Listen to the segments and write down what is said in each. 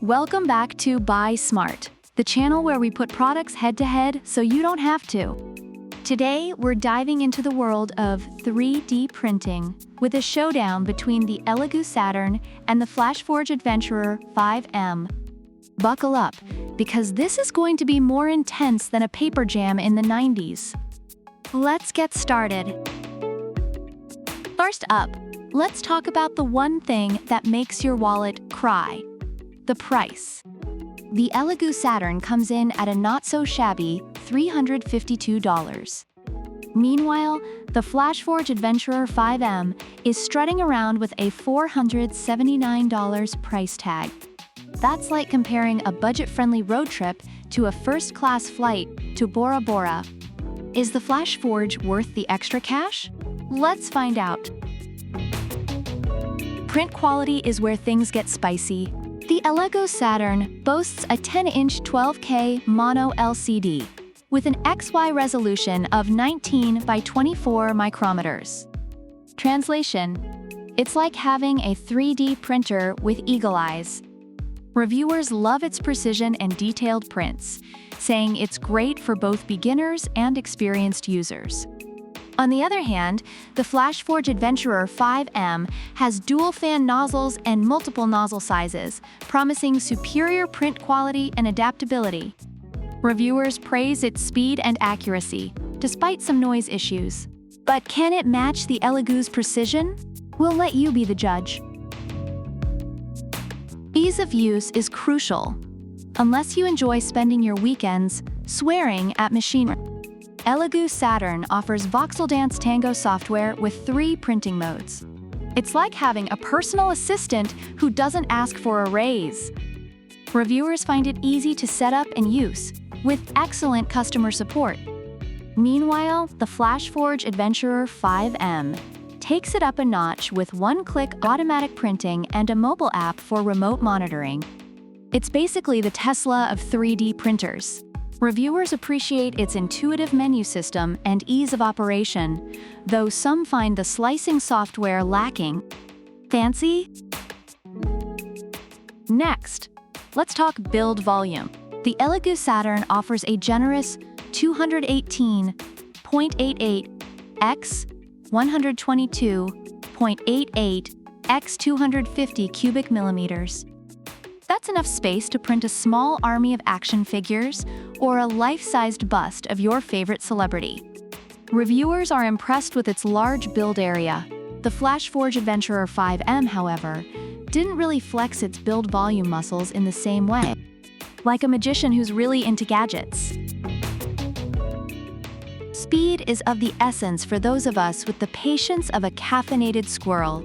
Welcome back to Buy Smart, the channel where we put products head-to-head so you don't have to. Today, we're diving into the world of 3D printing with a showdown between the ELEGOO Saturn and the FLASHFORGE Adventurer 5M. Buckle up, because this is going to be more intense than a paper jam in the 90s. Let's get started. First up, let's talk about the one thing that makes your wallet cry: the price. The ELEGOO Saturn comes in at a not-so-shabby $352. Meanwhile, the FLASHFORGE Adventurer 5M is strutting around with a $479 price tag. That's like comparing a budget-friendly road trip to a first-class flight to Bora Bora. Is the FLASHFORGE worth the extra cash? Let's find out. Print quality is where things get spicy. The ELEGOO Saturn boasts a 10-inch 12K mono LCD with an XY resolution of 19 by 24 micrometers. Translation: it's like having a 3D printer with eagle eyes. Reviewers love its precision and detailed prints, saying it's great for both beginners and experienced users. On the other hand, the FLASHFORGE Adventurer 5M has dual-fan nozzles and multiple nozzle sizes, promising superior print quality and adaptability. Reviewers praise its speed and accuracy, despite some noise issues. But can it match the ELEGOO's precision? We'll let you be the judge. Ease of use is crucial, unless you enjoy spending your weekends swearing at machinery. ELEGOO Saturn offers Voxel Dance Tango software with 3 printing modes. It's like having a personal assistant who doesn't ask for a raise. Reviewers find it easy to set up and use, with excellent customer support. Meanwhile, the FLASHFORGE Adventurer 5M takes it up a notch with one-click automatic printing and a mobile app for remote monitoring. It's basically the Tesla of 3D printers. Reviewers appreciate its intuitive menu system and ease of operation, though some find the slicing software lacking. Fancy? Next, let's talk build volume. The ELEGOO Saturn offers a generous 218.88 x 122.88 x 250 cubic millimeters. That's enough space to print a small army of action figures or a life-sized bust of your favorite celebrity. Reviewers are impressed with its large build area. The FLASHFORGE Adventurer 5M, however, didn't really flex its build volume muscles in the same way, like a magician who's really into gadgets. Speed is of the essence for those of us with the patience of a caffeinated squirrel.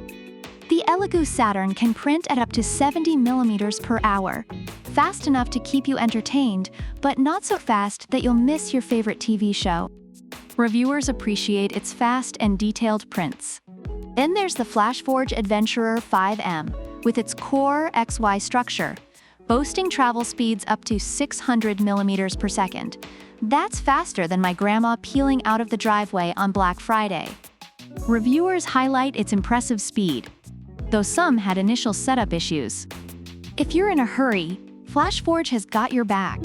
The ELEGOO Saturn can print at up to 70 millimeters per hour, fast enough to keep you entertained, but not so fast that you'll miss your favorite TV show. Reviewers appreciate its fast and detailed prints. Then there's the FLASHFORGE Adventurer 5M, with its core XY structure, boasting travel speeds up to 600 millimeters per second. That's faster than my grandma peeling out of the driveway on Black Friday. Reviewers highlight its impressive speed, though some had initial setup issues. If you're in a hurry, FLASHFORGE has got your back.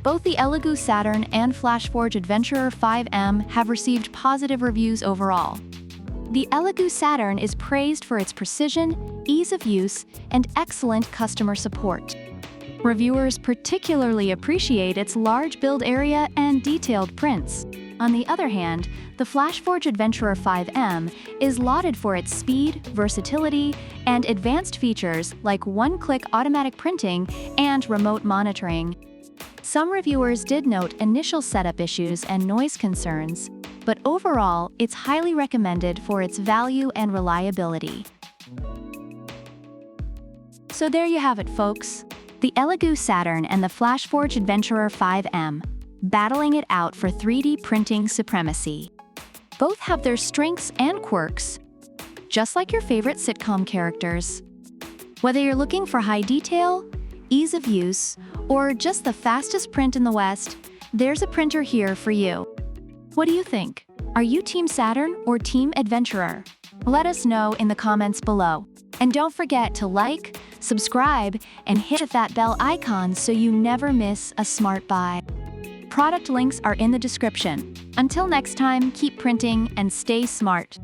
Both the ELEGOO Saturn and FLASHFORGE Adventurer 5M have received positive reviews overall. The ELEGOO Saturn is praised for its precision, ease of use, and excellent customer support. Reviewers particularly appreciate its large build area and detailed prints. On the other hand, the FLASHFORGE Adventurer 5M is lauded for its speed, versatility, and advanced features like one-click automatic printing and remote monitoring. Some reviewers did note initial setup issues and noise concerns, but overall, it's highly recommended for its value and reliability. So there you have it, folks. The ELEGOO Saturn and the FLASHFORGE Adventurer 5M, battling it out for 3D printing supremacy. Both have their strengths and quirks, just like your favorite sitcom characters. Whether you're looking for high detail, ease of use, or just the fastest print in the West, there's a printer here for you. What do you think? Are you Team Saturn or Team Adventurer? Let us know in the comments below. And don't forget to like, subscribe, and hit that bell icon so you never miss a smart buy. Product links are in the description. Until next time, keep printing and stay smart.